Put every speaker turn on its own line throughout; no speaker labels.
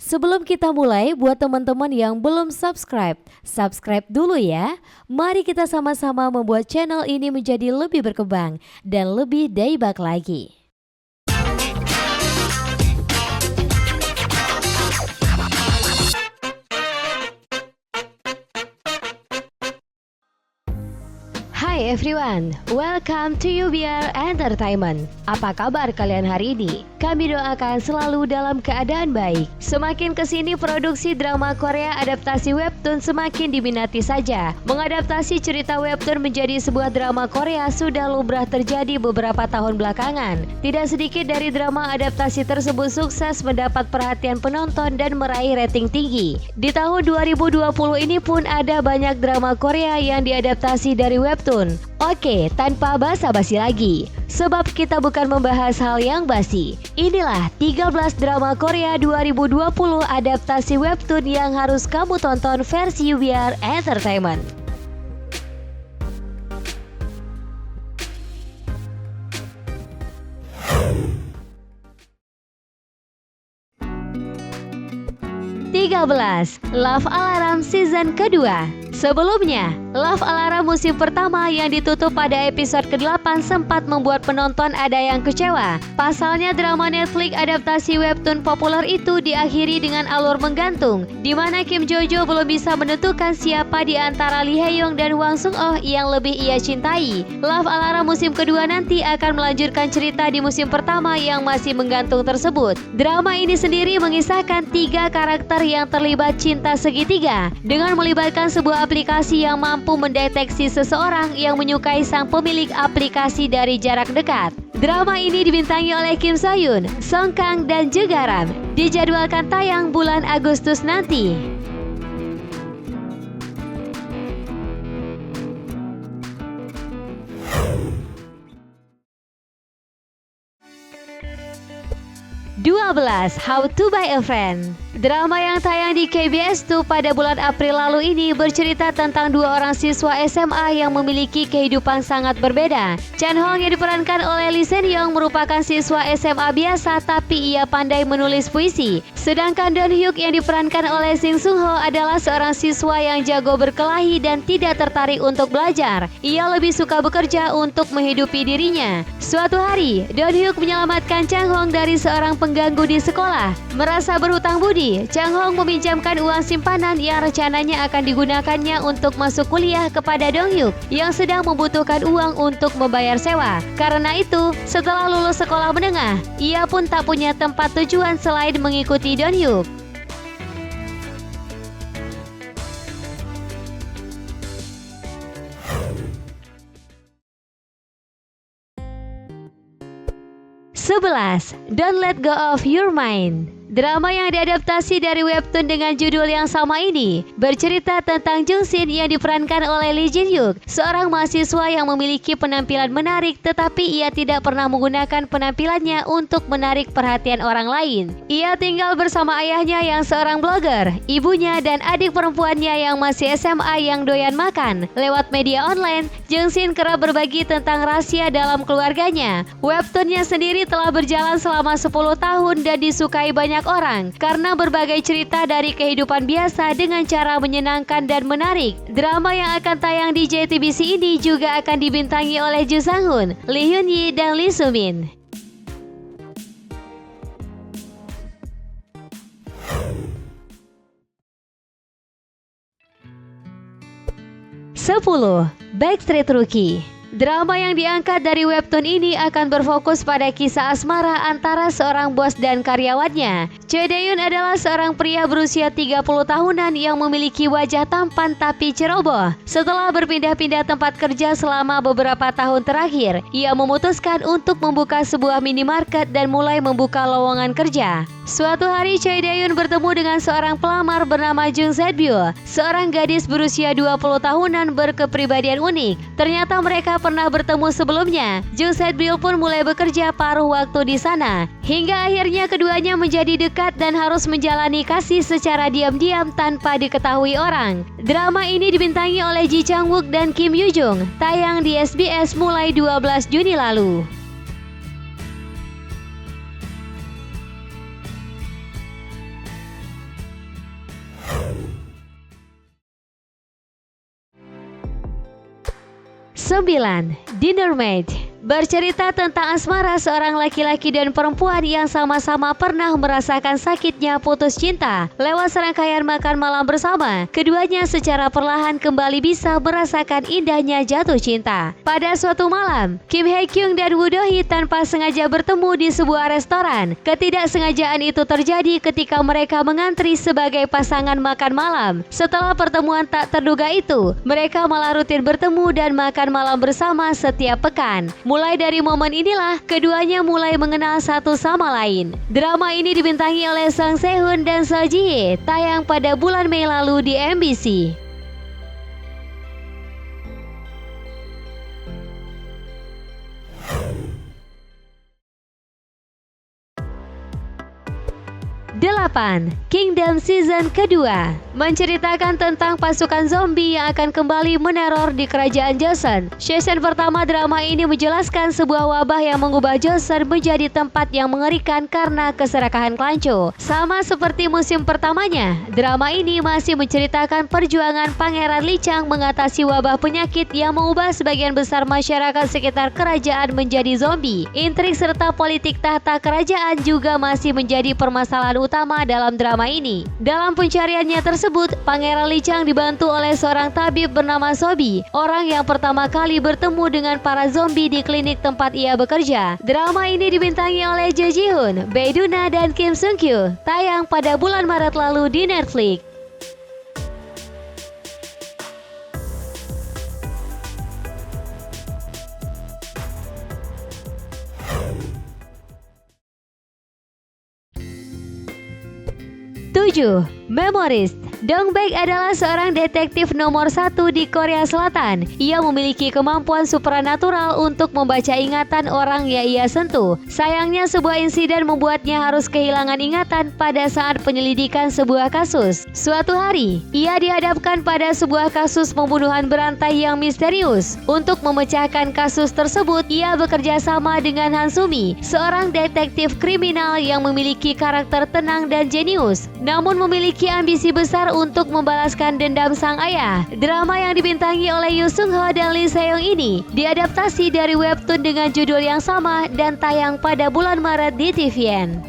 Sebelum kita mulai, buat teman-teman yang belum subscribe dulu ya. Mari kita sama-sama membuat channel ini menjadi lebih berkembang dan lebih dahsyat lagi. Hai everyone, welcome to UBR Entertainment. Apa kabar kalian hari ini? Kami doakan selalu dalam keadaan baik. Semakin kesini produksi drama Korea adaptasi webtoon semakin diminati saja. Mengadaptasi cerita webtoon menjadi sebuah drama Korea sudah lumrah terjadi beberapa tahun belakangan. Tidak sedikit dari drama adaptasi tersebut sukses mendapat perhatian penonton dan meraih rating tinggi. Di tahun 2020 ini pun ada banyak drama Korea yang diadaptasi dari webtoon. Oke, tanpa basa-basi lagi, sebab kita bukan membahas hal yang basi. Inilah 13 drama Korea 2020 adaptasi webtoon yang harus kamu tonton versi UBR Entertainment. Love Alarm season kedua. Sebelumnya, Love Alarm musim pertama yang ditutup pada episode ke-8 sempat membuat penonton ada yang kecewa. Pasalnya drama Netflix adaptasi webtoon populer itu diakhiri dengan alur menggantung, di mana Kim Jojo belum bisa menentukan siapa di antara Lee Hae-young dan Hwang Sung-oh yang lebih ia cintai. Love Alarm musim kedua nanti akan melanjutkan cerita di musim pertama yang masih menggantung tersebut. Drama ini sendiri mengisahkan 3 karakter yang terlibat cinta segitiga dengan melibatkan sebuah aplikasi yang mampu mendeteksi seseorang yang menyukai sang pemilik aplikasi dari jarak dekat. Drama ini dibintangi oleh Kim So Hyun, Song Kang, dan juga Ram. Dijadwalkan tayang bulan Agustus nanti. How to Buy a Friend. Drama yang tayang di KBS 2 pada bulan April lalu ini bercerita tentang 2 orang siswa SMA yang memiliki kehidupan sangat berbeda. Chan Hong yang diperankan oleh Lee Sen Young merupakan siswa SMA biasa tapi ia pandai menulis puisi. Sedangkan Don Hyuk yang diperankan oleh Shin Sung Ho adalah seorang siswa yang jago berkelahi dan tidak tertarik untuk belajar. Ia lebih suka bekerja untuk menghidupi dirinya. Suatu hari, Don Hyuk menyelamatkan Chang Hong dari seorang pengganggu di sekolah. Merasa berhutang budi, Chang Hong meminjamkan uang simpanan yang rencananya akan digunakannya untuk masuk kuliah kepada Dong Hyuk yang sedang membutuhkan uang untuk membayar sewa. Karena itu, setelah lulus sekolah menengah, ia pun tak punya tempat tujuan selain mengikuti Dong Hyuk. Don't Let Go of Your Mind. Drama yang diadaptasi dari webtoon dengan judul yang sama ini bercerita tentang Jung Shin yang diperankan oleh Lee Jin Hyuk, seorang mahasiswa yang memiliki penampilan menarik tetapi ia tidak pernah menggunakan penampilannya untuk menarik perhatian orang lain. Ia tinggal bersama ayahnya yang seorang blogger, ibunya dan adik perempuannya yang masih SMA yang doyan makan. Lewat media online, Jung Shin kerap berbagi tentang rahasia dalam keluarganya. Webtoonnya sendiri telah berjalan selama 10 tahun dan disukai banyak orang karena berbagai cerita dari kehidupan biasa dengan cara menyenangkan dan menarik. Drama yang akan tayang di JTBC ini juga akan dibintangi oleh Joo Sang-hoon, Lee Hyun-yi, dan Lee Soo-min. 10. Backstreet Rookie. Drama yang diangkat dari webtoon ini akan berfokus pada kisah asmara antara seorang bos dan karyawannya. Choi Dae-yoon adalah seorang pria berusia 30 tahunan yang memiliki wajah tampan tapi ceroboh. Setelah berpindah-pindah tempat kerja selama beberapa tahun terakhir, ia memutuskan untuk membuka sebuah minimarket dan mulai membuka lowongan kerja. Suatu hari Choi Dae-yoon bertemu dengan seorang pelamar bernama Jung Se-byul, seorang gadis berusia 20 tahunan berkepribadian unik. Ternyata mereka pernah bertemu sebelumnya. Jung Se-byul pun mulai bekerja paruh waktu di sana. Hingga akhirnya keduanya menjadi dekat dan harus menjalani kasih secara diam-diam tanpa diketahui orang. Drama ini dibintangi oleh Ji Chang-wook dan Kim Yoo-jung. Tayang di SBS mulai 12 Juni lalu. 9. 9. Dinner Mate. Bercerita tentang asmara seorang laki-laki dan perempuan yang sama-sama pernah merasakan sakitnya putus cinta. Lewat serangkaian makan malam bersama, keduanya secara perlahan kembali bisa merasakan indahnya jatuh cinta. Pada suatu malam, Kim Hye Kyung dan Woo Do Hee tanpa sengaja bertemu di sebuah restoran. Ketidaksengajaan itu terjadi ketika mereka mengantri sebagai pasangan makan malam. Setelah pertemuan tak terduga itu, mereka malah rutin bertemu dan makan malam bersama setiap pekan. Mulai dari momen inilah, keduanya mulai mengenal satu sama lain. Drama ini dibintangi oleh Sang Sehun dan Seo Ji Hye, tayang pada bulan Mei lalu di MBC. Delapan. Kingdom Season kedua menceritakan tentang pasukan zombie yang akan kembali meneror di kerajaan Joseon. Season pertama drama ini menjelaskan sebuah wabah yang mengubah Joseon menjadi tempat yang mengerikan karena keserakahan klanco. Sama seperti musim pertamanya, drama ini masih menceritakan perjuangan Pangeran Lee Chang mengatasi wabah penyakit yang mengubah sebagian besar masyarakat sekitar kerajaan menjadi zombie. Intrik serta politik tahta kerajaan juga masih menjadi permasalahan utama dalam drama ini. Dalam pencariannya tersebut, Pangeran Lee Chang dibantu oleh seorang tabib bernama Sobi, orang yang pertama kali bertemu dengan para zombie di klinik tempat ia bekerja. Drama ini dibintangi oleh Jo Ji Hoon, Bae Doona, dan Kim Sung Kyu, tayang pada bulan Maret lalu di Netflix. Tujuh. Memories. Dong Baek adalah seorang detektif nomor 1 di Korea Selatan. Ia memiliki kemampuan supranatural untuk membaca ingatan orang yang ia sentuh. Sayangnya sebuah insiden membuatnya harus kehilangan ingatan pada saat penyelidikan sebuah kasus. Suatu hari, ia dihadapkan pada sebuah kasus pembunuhan berantai yang misterius. Untuk memecahkan kasus tersebut, ia bekerja sama dengan Han Sumi, seorang detektif kriminal yang memiliki karakter tenang dan jenius, namun memiliki ambisi besar untuk membalaskan dendam sang ayah. Drama yang dibintangi oleh Yoo Sung Ho dan Lee Se Young ini diadaptasi dari webtoon dengan judul yang sama dan tayang pada bulan Maret di TVN.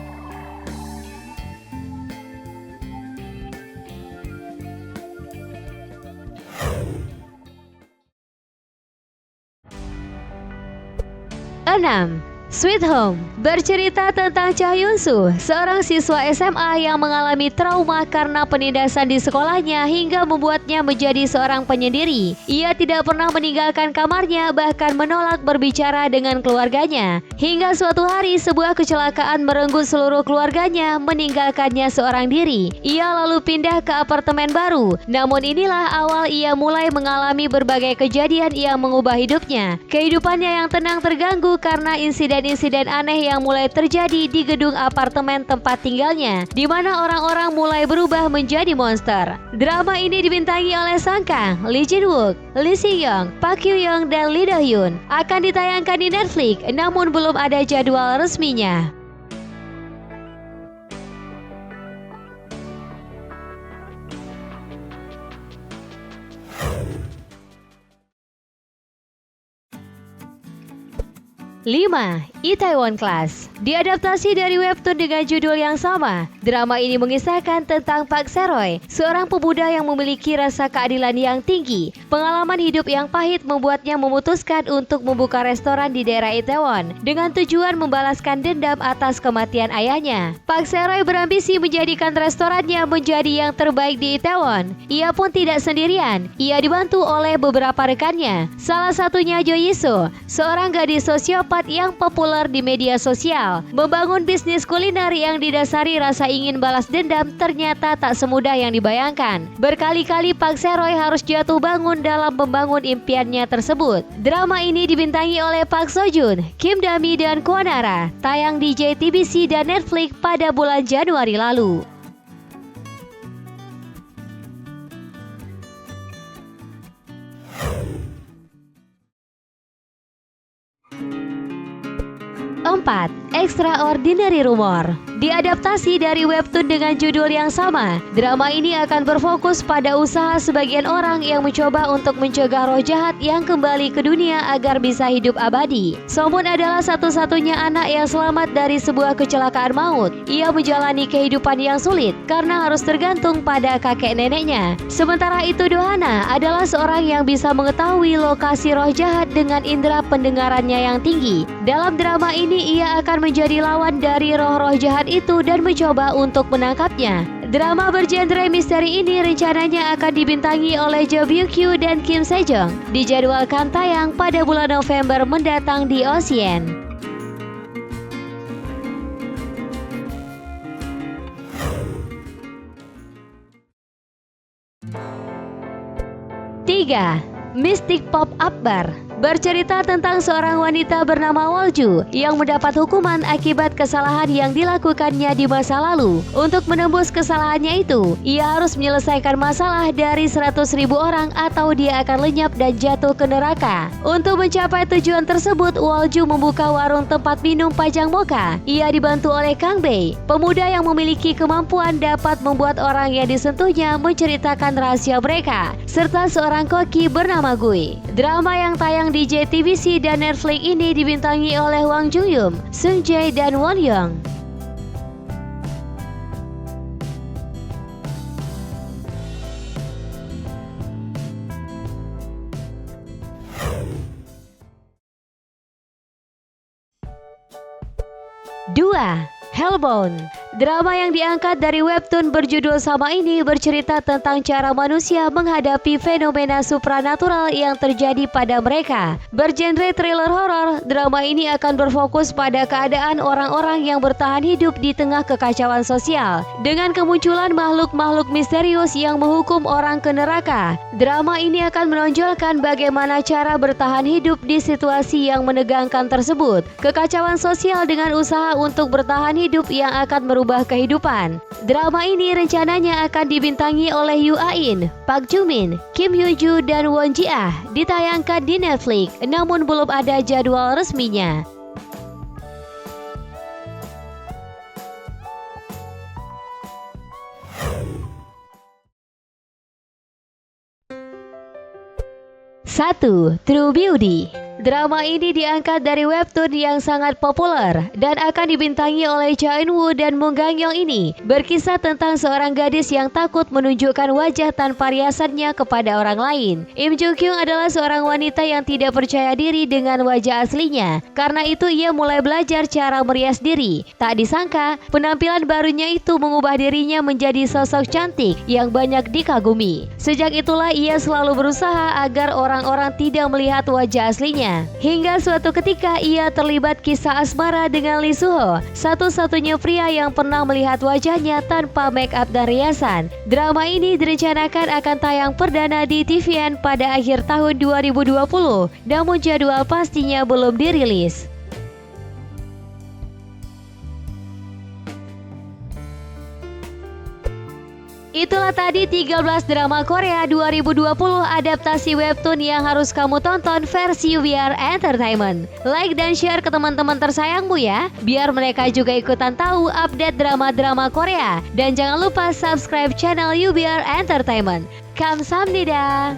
Enam. Sweet Home bercerita tentang Cha Hyun Soo, seorang siswa SMA yang mengalami trauma karena penindasan di sekolahnya hingga membuatnya menjadi seorang penyendiri. Ia tidak pernah meninggalkan kamarnya, bahkan menolak berbicara dengan keluarganya. Hingga suatu hari sebuah kecelakaan merenggut seluruh keluarganya, meninggalkannya seorang diri. Ia lalu pindah ke apartemen baru. Namun inilah awal ia mulai mengalami berbagai kejadian yang mengubah hidupnya. Kehidupannya yang tenang terganggu karena insiden aneh yang mulai terjadi di gedung apartemen tempat tinggalnya, di mana orang-orang mulai berubah menjadi monster. Drama ini dibintangi oleh Song Kang, Lee Jin Wook, Lee Si Young, Park Hyo Young, dan Lee Do Hyun. Akan ditayangkan di Netflix, namun belum ada jadwal resminya. Lima. Itaewon Class diadaptasi dari webtoon dengan judul yang sama. Drama ini mengisahkan tentang Park Seroy, seorang pemuda yang memiliki rasa keadilan yang tinggi. Pengalaman hidup yang pahit membuatnya memutuskan untuk membuka restoran di daerah Itaewon dengan tujuan membalaskan dendam atas kematian ayahnya. Park Seroy berambisi menjadikan restorannya menjadi yang terbaik di Itaewon. Ia pun tidak sendirian, ia dibantu oleh beberapa rekannya. Salah satunya Jo Yi-soo, seorang gadis sosiopat yang populer di media sosial. Membangun bisnis kuliner yang didasari rasa ingin balas dendam ternyata tak semudah yang dibayangkan. Berkali-kali Park Seroy harus jatuh bangun dalam membangun impiannya tersebut. Drama ini dibintangi oleh Park Seo Joon, Kim Da-mi, dan Kwon Ara. Tayang di JTBC dan Netflix pada bulan Januari lalu. Empat. Extraordinary Rumor Diadaptasi dari webtoon dengan judul yang sama, drama ini akan berfokus pada usaha sebagian orang yang mencoba untuk mencegah roh jahat yang kembali ke dunia agar bisa hidup abadi. Somun adalah satu-satunya anak yang selamat dari sebuah kecelakaan maut. Ia menjalani kehidupan yang sulit karena harus tergantung pada kakek neneknya. Sementara itu Dohana adalah seorang yang bisa mengetahui lokasi roh jahat dengan indera pendengarannya yang tinggi. Dalam drama ini ia akan menjadi lawan dari roh-roh jahat itu dan mencoba untuk menangkapnya. Drama bergenre misteri ini rencananya akan dibintangi oleh Jo Byung Kyu dan Kim Sejong. Dijadwalkan tayang pada bulan November mendatang di Ocean. 3. Mystic Pop-Up Bar bercerita tentang seorang wanita bernama Wolju yang mendapat hukuman akibat kesalahan yang dilakukannya di masa lalu. Untuk menembus kesalahannya itu, ia harus menyelesaikan masalah dari 100.000 orang atau dia akan lenyap dan jatuh ke neraka. Untuk mencapai tujuan tersebut, Wolju membuka warung tempat minum pajang mocha. Ia dibantu oleh Kang Bei, pemuda yang memiliki kemampuan dapat membuat orang yang disentuhnya menceritakan rahasia mereka, serta seorang koki bernama Gui. Drama yang tayang di JTBC dan Netflix ini dibintangi oleh Hwang Jung-yum, Sung Jae, dan Won Young. Dua, Hellbound. Drama yang diangkat dari webtoon berjudul sama ini bercerita tentang cara manusia menghadapi fenomena supranatural yang terjadi pada mereka. Bergenre thriller horor, drama ini akan berfokus pada keadaan orang-orang yang bertahan hidup di tengah kekacauan sosial. Dengan kemunculan makhluk-makhluk misterius yang menghukum orang ke neraka, drama ini akan menonjolkan bagaimana cara bertahan hidup di situasi yang menegangkan tersebut. Kekacauan sosial dengan usaha untuk bertahan hidup yang akan merubah kehidupan. Drama ini rencananya akan dibintangi oleh Yoo Ah-in, Park Joo-min, Kim Hyo-joo, dan Won Ji-ah. Ditayangkan di Netflix, namun belum ada jadwal resminya. Satu, True Beauty. Drama ini diangkat dari webtoon yang sangat populer dan akan dibintangi oleh Cha Eun-woo dan Moon Gang-yeong. Ini berkisah tentang seorang gadis yang takut menunjukkan wajah tanpa riasannya kepada orang lain. Im Joo-kyung adalah seorang wanita yang tidak percaya diri dengan wajah aslinya. Karena itu ia mulai belajar cara merias diri. Tak disangka, penampilan barunya itu mengubah dirinya menjadi sosok cantik yang banyak dikagumi. Sejak itulah ia selalu berusaha agar orang-orang tidak melihat wajah aslinya. Hingga suatu ketika ia terlibat kisah asmara dengan Lee Soo-ho, satu-satunya pria yang pernah melihat wajahnya tanpa make up dan riasan. Drama ini direncanakan akan tayang perdana di TVN pada akhir tahun 2020, namun jadwal pastinya belum dirilis. Itulah tadi 13 drama Korea 2020 adaptasi webtoon yang harus kamu tonton versi UBR Entertainment. Like dan share ke teman-teman tersayangmu ya, biar mereka juga ikutan tahu update drama-drama Korea. Dan jangan lupa subscribe channel UBR Entertainment. Kamsahamnida.